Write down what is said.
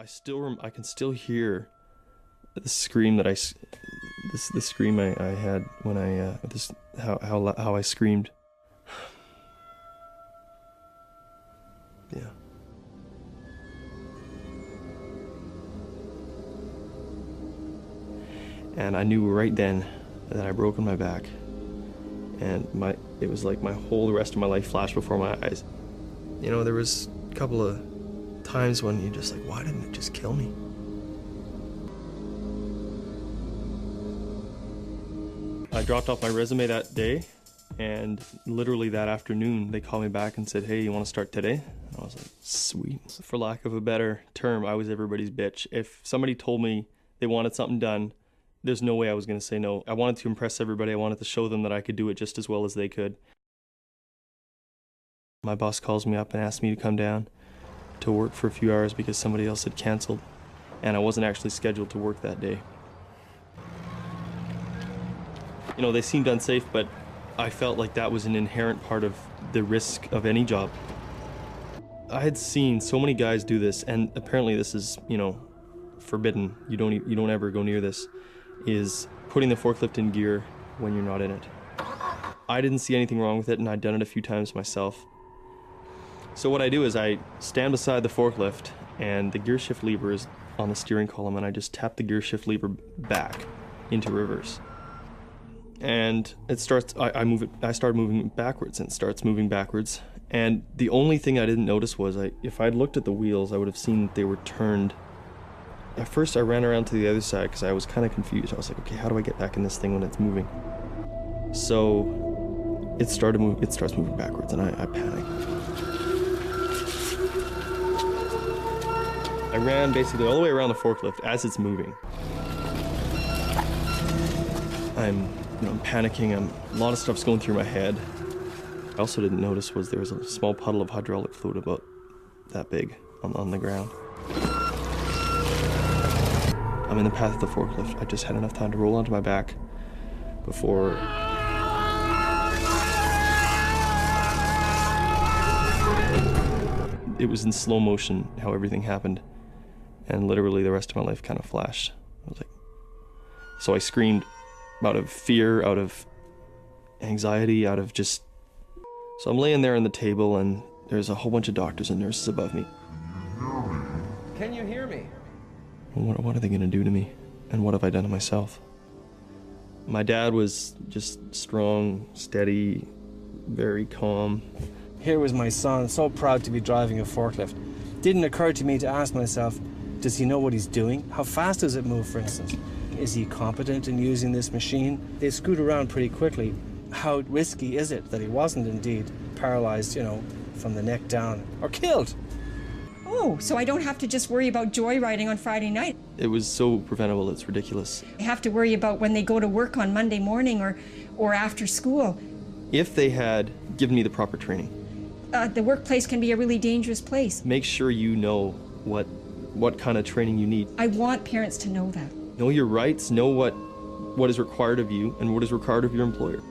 I can still hear the scream that the scream I had when how I screamed. Yeah. And I knew right then that I broken my back, and it was like the rest of my life flashed before my eyes. You know, there was a couple of times when you're just like, why didn't it just kill me? I dropped off my resume that day, and literally that afternoon they called me back and said, hey, you want to start today? And I was like, sweet. For lack of a better term, I was everybody's bitch. If somebody told me they wanted something done, there's no way I was going to say no. I wanted to impress everybody. I wanted to show them that I could do it just as well as they could. My boss calls me up and asks me to come down to work for a few hours because somebody else had canceled, and I wasn't actually scheduled to work that day. You know, they seemed unsafe, but I felt like that was an inherent part of the risk of any job. I had seen so many guys do this, and apparently this is, you know, forbidden. You don't ever go near this. Is putting the forklift in gear when you're not in it. I didn't see anything wrong with it, and I'd done it a few times myself. So what I do is I stand beside the forklift, and the gear shift lever is on the steering column, and I just tap the gear shift lever back into reverse. And it starts, I start moving backwards, and it starts moving backwards. And the only thing I didn't notice was if I'd looked at the wheels, I would have seen that they were turned. At first I ran around to the other side because I was kind of confused. I was like, okay, how do I get back in this thing when it's moving? So it starts moving backwards, and I panicked. I ran basically all the way around the forklift as it's moving. I'm panicking. A lot of stuff's going through my head. I also didn't notice was there was a small puddle of hydraulic fluid about that big on the ground. I'm in the path of the forklift. I just had enough time to roll onto my back before it was in slow motion how everything happened, and literally the rest of my life kind of flashed. I was like, so I screamed out of fear, out of anxiety, out of just. So I'm laying there on the table, and there's a whole bunch of doctors and nurses above me. Can you hear me? What are they going to do to me? And what have I done to myself? My dad was just strong, steady, very calm. Here was my son, so proud to be driving a forklift. Didn't occur to me to ask myself, does he know what he's doing? How fast does it move, for instance? Is he competent in using this machine? They scoot around pretty quickly. How risky is it that he wasn't indeed paralyzed, you know, from the neck down, or killed? Oh, so I don't have to just worry about joyriding on Friday night. It was so preventable, it's ridiculous. I have to worry about when they go to work on Monday morning or after school. If they had given me the proper training. The workplace can be a really dangerous place. Make sure you know what kind of training you need. I want parents to know that. Know your rights, know what is required of you and what is required of your employer.